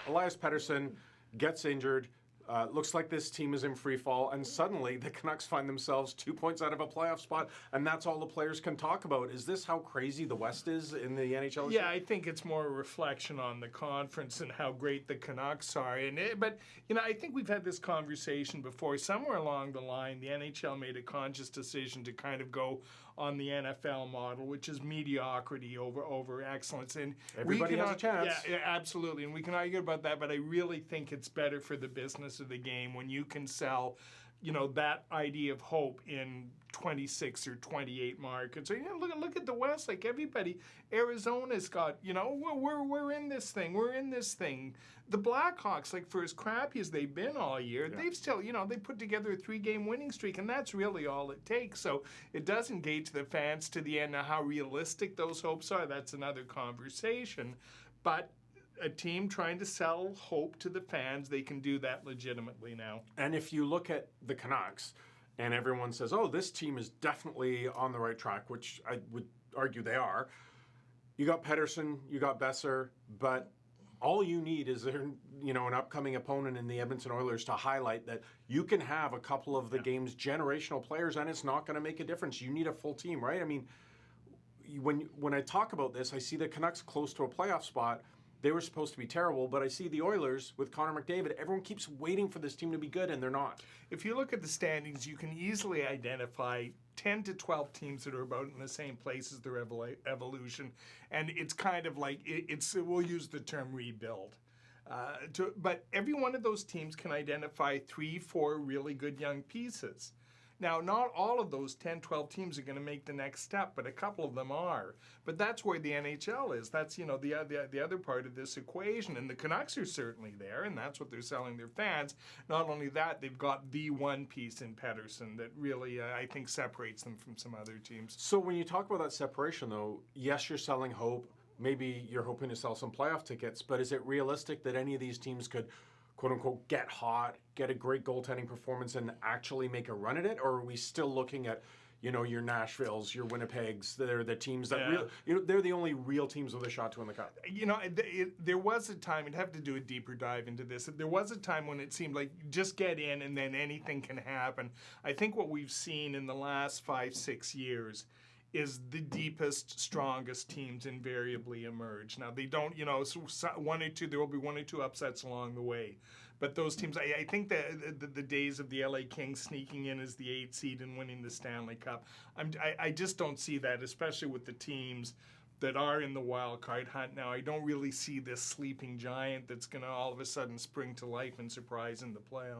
Elias Pettersson gets injured. Looks like this team is in free fall, and suddenly the Canucks find themselves 2 points out of a playoff spot, and that's all the players can talk about. Is this how crazy the West is in the NHL? Yeah, I think it's more a reflection on the conference and how great the Canucks are. But I think we've had this conversation before. Somewhere along the line, the NHL made a conscious decision to kind of go on the NFL model, which is mediocrity over excellence. And everybody has a chance. Yeah, absolutely, and we can argue about that. But I really think it's better for the business of the game when you can sell, that idea of hope in 26 or 28 markets. So look at the West. Like everybody, Arizona's got, we're in this thing. We're in this thing. The Blackhawks, like for as crappy as they've been all year, they've still, they put together a 3-game winning streak, and that's really all it takes. So it does engage the fans to the end. Now, how realistic those hopes are, that's another conversation. But a team trying to sell hope to the fans, they can do that legitimately now. And if you look at the Canucks, and everyone says, oh, this team is definitely on the right track, which I would argue they are. You got Pettersson, you got Besser, but all you need is an upcoming opponent in the Edmonton Oilers to highlight that you can have a couple of the game's generational players, and it's not going to make a difference. You need a full team, right? I mean, when I talk about this, I see the Canucks close to a playoff spot. They were supposed to be terrible, but I see the Oilers with Connor McDavid. Everyone keeps waiting for this team to be good, and they're not. If you look at the standings, you can easily identify 10 to 12 teams that are about in the same place as their evolution. And it's kind of like, we'll use the term rebuild. But every one of those teams can identify 3-4 really good young pieces. Now, not all of those 10, 12 teams are going to make the next step, but a couple of them are. But that's where the NHL is. That's, the other part of this equation. And the Canucks are certainly there, and that's what they're selling their fans. Not only that, they've got the one piece in Pettersson that really, I think, separates them from some other teams. So when you talk about that separation, though, yes, you're selling hope. Maybe you're hoping to sell some playoff tickets, but is it realistic that any of these teams could quote-unquote get hot, get a great goaltending performance, and actually make a run at it? Or are we still looking at, your Nashvilles, your Winnipegs? They're the teams that they're the only real teams with a shot to win the cup. There was a time, I'd have to do a deeper dive into this. There was a time when it seemed like just get in and then anything can happen. I think what we've seen in the last 5-6 years is the deepest, strongest teams invariably emerge. Now, they don't, there will be one or two upsets along the way. But those teams, I think that the days of the LA Kings sneaking in as the 8th seed and winning the Stanley Cup, I just don't see that, especially with the teams that are in the wild card hunt now. I don't really see this sleeping giant that's going to all of a sudden spring to life and surprise in the playoffs.